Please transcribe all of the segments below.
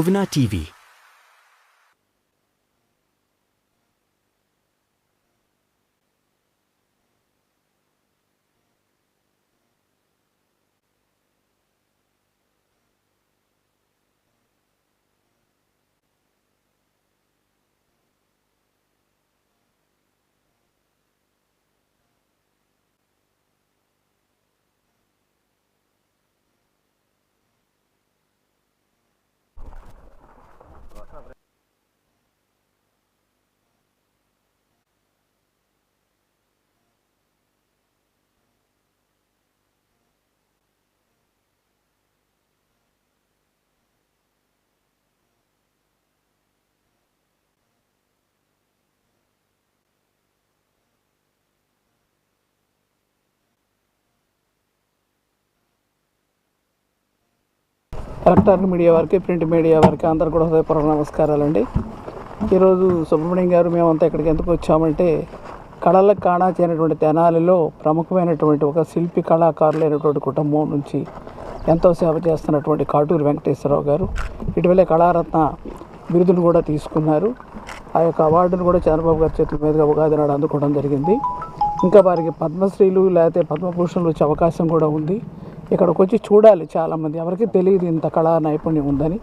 Bhuvana TV. Electronic media వారికి, print media వారికి అందరూ కూడా హృదయపూర్వక నమస్కారాలండి. ఈరోజు సుబ్రహ్మణ్యం గారు మేమంతా ఇక్కడికి ఎందుకు వచ్చామంటే, కళలకు కాణాచి అయినటువంటి తెనాలిలో ప్రముఖమైనటువంటి ఒక శిల్పి కళాకారులైనటువంటి కుటుంబం నుంచి ఎంతో సేవ చేస్తున్నటువంటి కాటూరి వెంకటేశ్వరరావు గారు ఇటీవలే కళారత్న బిరుదును కూడా తీసుకున్నారు. ఆ యొక్క అవార్డును కూడా చంద్రబాబు గారి చేతుల మీదుగా ఉగాది నాడు అందుకోవడం జరిగింది. ఇంకా వారికి పద్మశ్రీలు లేకపోతే పద్మభూషణలు వచ్చే అవకాశం కూడా ఉంది. ఇక్కడికి వచ్చి చూడాలి చాలామంది, ఎవరికి తెలియదు ఇంత కళా నైపుణ్యం ఉందని.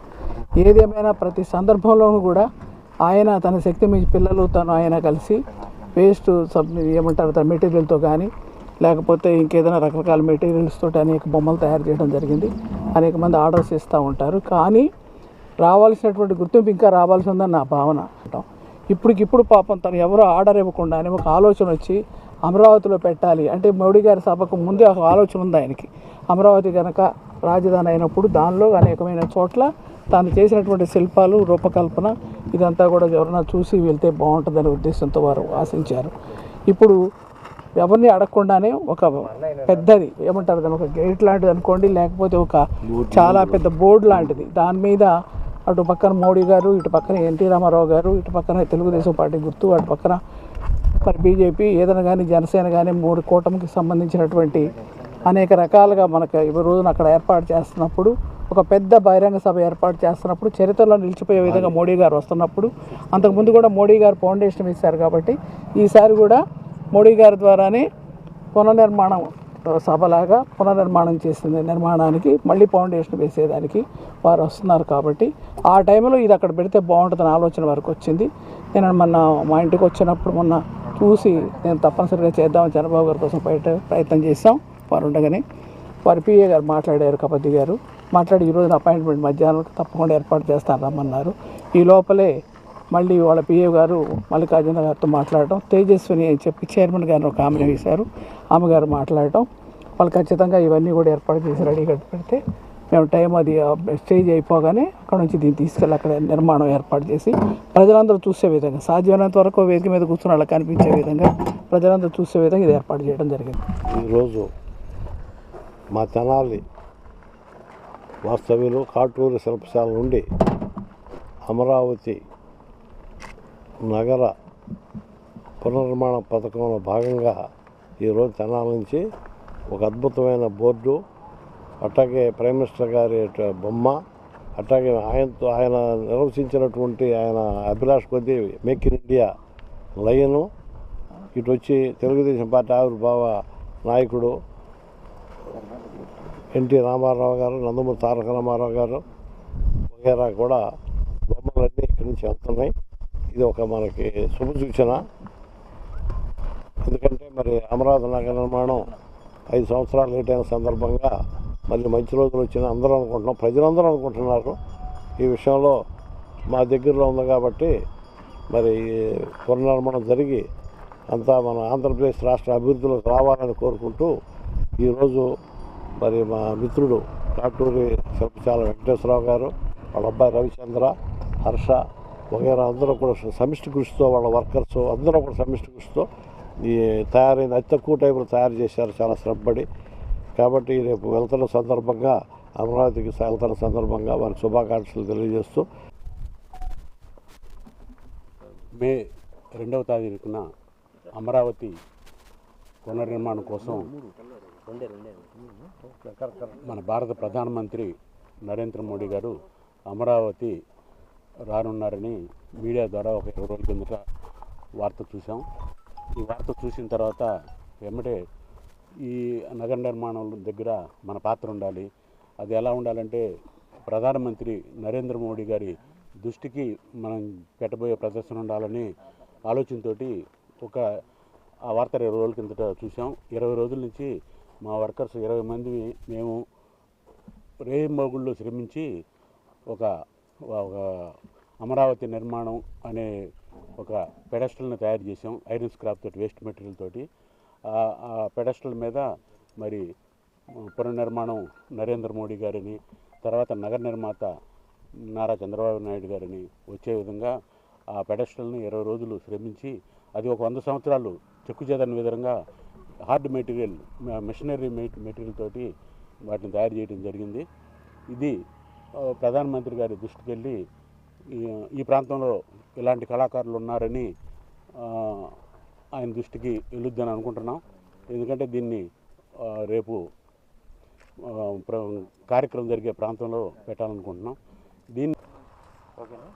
ఏదేమైనా ప్రతి సందర్భంలోనూ కూడా ఆయన తన శక్తి మించి పిల్లలు ఆయన కలిసి వేస్ట్ ఏమంటారు తన మెటీరియల్తో కానీ లేకపోతే ఇంకేదైనా రకరకాల మెటీరియల్స్ తోటి అనేక బొమ్మలు తయారు చేయడం జరిగింది. అనేక మంది ఆర్డర్స్ ఇస్తూ ఉంటారు. కానీ రావాల్సినటువంటి గుర్తింపు ఇంకా రావాల్సి ఉందని నా భావన. ఇప్పటికిప్పుడు పాపం తను ఎవరో ఆర్డర్ ఇవ్వకుండానే ఒక ఆలోచన వచ్చి అమరావతిలో పెట్టాలి అంటే, మోడీ గారి సభకు ముందే ఒక ఆలోచన ఉంది ఆయనకి. అమరావతి కనుక రాజధాని అయినప్పుడు దానిలో అనేకమైన చోట్ల తాను చేసినటువంటి శిల్పాలు రూపకల్పన ఇదంతా కూడా ఎవరైనా చూసి వెళ్తే బాగుంటుందనే ఉద్దేశంతో వారు ఆశించారు. ఇప్పుడు ఎవరిని అడగకుండానే ఒక పెద్దది ఏమంటారు దాని, ఒక గేట్ లాంటిది అనుకోండి, లేకపోతే ఒక చాలా పెద్ద బోర్డు లాంటిది, దాని మీద అటు పక్కన మోడీ గారు, ఇటు పక్కన ఎన్టీ రామారావు గారు, ఇటు పక్కన తెలుగుదేశం పార్టీ గుర్తు, అటు పక్కన మరి బీజేపీ ఏదైనా కానీ జనసేన కానీ 3 కూటమికి సంబంధించినటువంటి అనేక రకాలుగా మనకు ఈ రోజున అక్కడ ఏర్పాటు చేస్తున్నప్పుడు, ఒక పెద్ద బహిరంగ సభ ఏర్పాటు చేస్తున్నప్పుడు చరిత్రలో నిలిచిపోయే విధంగా మోడీ గారు వస్తున్నప్పుడు, అంతకుముందు కూడా మోడీ గారు ఫౌండేషన్ ఇచ్చారు కాబట్టి ఈసారి కూడా మోడీ గారి ద్వారానే పునర్నిర్మాణం సభలాగా పునర్నిర్మాణం చేసిన నిర్మాణానికి మళ్ళీ ఫౌండేషన్ వేసేదానికి వారు వస్తున్నారు. కాబట్టి ఆ టైంలో ఇది అక్కడ పెడితే బాగుంటుందని ఆలోచన వరకు వచ్చింది. నేను మా ఇంటికి వచ్చినప్పుడు మొన్న చూసి నేను తప్పనిసరిగా చేద్దామని చంద్రబాబు గారి కోసం ప్రయత్నం చేశాం. వారు ఉండగానే వారి పిఏ గారు మాట్లాడారు, కపతి గారు మాట్లాడి ఈరోజు అపాయింట్మెంట్ మధ్యాహ్నం తప్పకుండా ఏర్పాటు చేస్తాను రమ్మన్నారు. ఈ లోపలే మళ్ళీ వాళ్ళ పిఏ గారు మల్లికార్జున గారితో మాట్లాడటం, తేజస్విని అని చెప్పి చైర్మన్ గారిని ఒక ఆమె వేశారు, ఆమె గారు మాట్లాడటం, వాళ్ళు ఖచ్చితంగా ఇవన్నీ కూడా ఏర్పాటు చేసి రెడీగా పెడితే మేము టైం అది స్టేజ్ అయిపోగానే అక్కడ నుంచి దీన్ని తీసుకెళ్ళి అక్కడ నిర్మాణం ఏర్పాటు చేసి ప్రజలందరూ చూసే విధంగా, సాధ్యమైనంత వరకు వేదిక మీద కూర్చుని అలా కనిపించే విధంగా ప్రజలందరూ చూసే విధంగా ఇది ఏర్పాటు చేయడం జరిగింది. ఈరోజు మా తెనాలి వాస్తవ్యులు కాటూరు శిల్పశాల నుండి అమరావతి నగర పునర్నిర్మాణ పథకంలో భాగంగా ఈరోజు తెనాలి నుంచి ఒక అద్భుతమైన బోర్డు, అట్లాగే ప్రైమ్ మినిస్టర్ గారి బొమ్మ, అట్లాగే ఆయన నిర్వచించినటువంటి ఆయన అభిలాష్ కొద్దీ మేక్ ఇన్ ఇండియా లయను, ఇటు వచ్చి తెలుగుదేశం పార్టీ ఆవిర్భావ నాయకుడు ఎన్టీ రామారావు గారు, నందమూరి తారక రామారావు గారు వగేరా కూడా బొమ్మలన్నీ ఇక్కడి నుంచి వెళ్తున్నాయి. ఇది ఒక మనకి శుభసూచన. ఎందుకంటే మరి అమరావతి నగర నిర్మాణం 5 సంవత్సరాలు లేట్ అయిన సందర్భంగా మళ్ళీ మంచి రోజులు వచ్చిన అందరూ అనుకుంటున్నాం, ప్రజలందరూ అనుకుంటున్నారు. ఈ విషయంలో మా దగ్గరలో ఉంది కాబట్టి మరి పునర్నిర్మాణం జరిగి అంతా మన ఆంధ్రప్రదేశ్ రాష్ట్ర అభివృద్ధిలోకి రావాలని కోరుకుంటూ ఈరోజు మరి మా మిత్రుడు కాటూరి శిల్పశాల వెంకటేశ్వరరావు గారు, వాళ్ళ అబ్బాయి రవిచంద్ర, హర్ష వగేరా అందరూ కూడా సమిష్టి కృషితో, వాళ్ళ వర్కర్స్ అందరూ కూడా సమిష్టి కృషితో ఈ తయారైన అతి తక్కువ టైంలో తయారు చేశారు, చాలా శ్రమపడి. కాబట్టి రేపు వెళ్తున్న సందర్భంగా, అమరావతికి వెళ్తున్న సందర్భంగా వారికి శుభాకాంక్షలు తెలియజేస్తూ మే 2వ తారీఖున అమరావతి పునర్నిర్మాణం కోసం మన భారత ప్రధానమంత్రి నరేంద్ర మోడీ గారు అమరావతి రానున్నారని మీడియా ద్వారా ఒక 20 రోజుల కిందట వార్త చూసాం. ఈ వార్త చూసిన తర్వాత వెంబడే ఈ నగర నిర్మాణం దగ్గర మన పాత్ర ఉండాలి. అది ఎలా ఉండాలంటే ప్రధానమంత్రి నరేంద్ర మోడీ గారి దృష్టికి మనం పెట్టబోయే ప్రదర్శన ఉండాలని ఆలోచనతోటి ఆ వార్త 20 రోజుల కిందట చూసాం. 20 రోజుల నుంచి మా వర్కర్స్ 20 మంది మేము రేయింబవళ్ళు శ్రమించి ఒక అమరావతి నిర్మాణం అనే ఒక పెడస్టల్ని తయారు చేసాం. ఐరన్ స్క్రాప్ తోటి, వేస్ట్ మెటీరియల్ తోటి. ఆ పెడస్టల్ మీద మరి పునర్నిర్మాణం నరేంద్ర మోడీ గారిని, తర్వాత నగర నిర్మాత నారా చంద్రబాబు నాయుడు గారిని వచ్చే విధంగా ఆ పెడస్టల్ని 20 రోజులు శ్రమించి అది ఒక 100 సంవత్సరాలు చెక్కుచేదని విధంగా హార్డ్ మెటీరియల్, మిషనరీ మెటీరియల్ తోటి వాటిని తయారు చేయడం జరిగింది. ఇది ప్రధానమంత్రి గారి దృష్టికి వెళ్ళి ఈ ప్రాంతంలో ఇలాంటి కళాకారులు ఉన్నారని ఆయన దృష్టికి వెళ్ళొద్దని అనుకుంటున్నాం. ఎందుకంటే దీన్ని రేపు కార్యక్రమం జరిగే ప్రాంతంలో పెట్టాలనుకుంటున్నాం. దీన్ని ఓకేనా.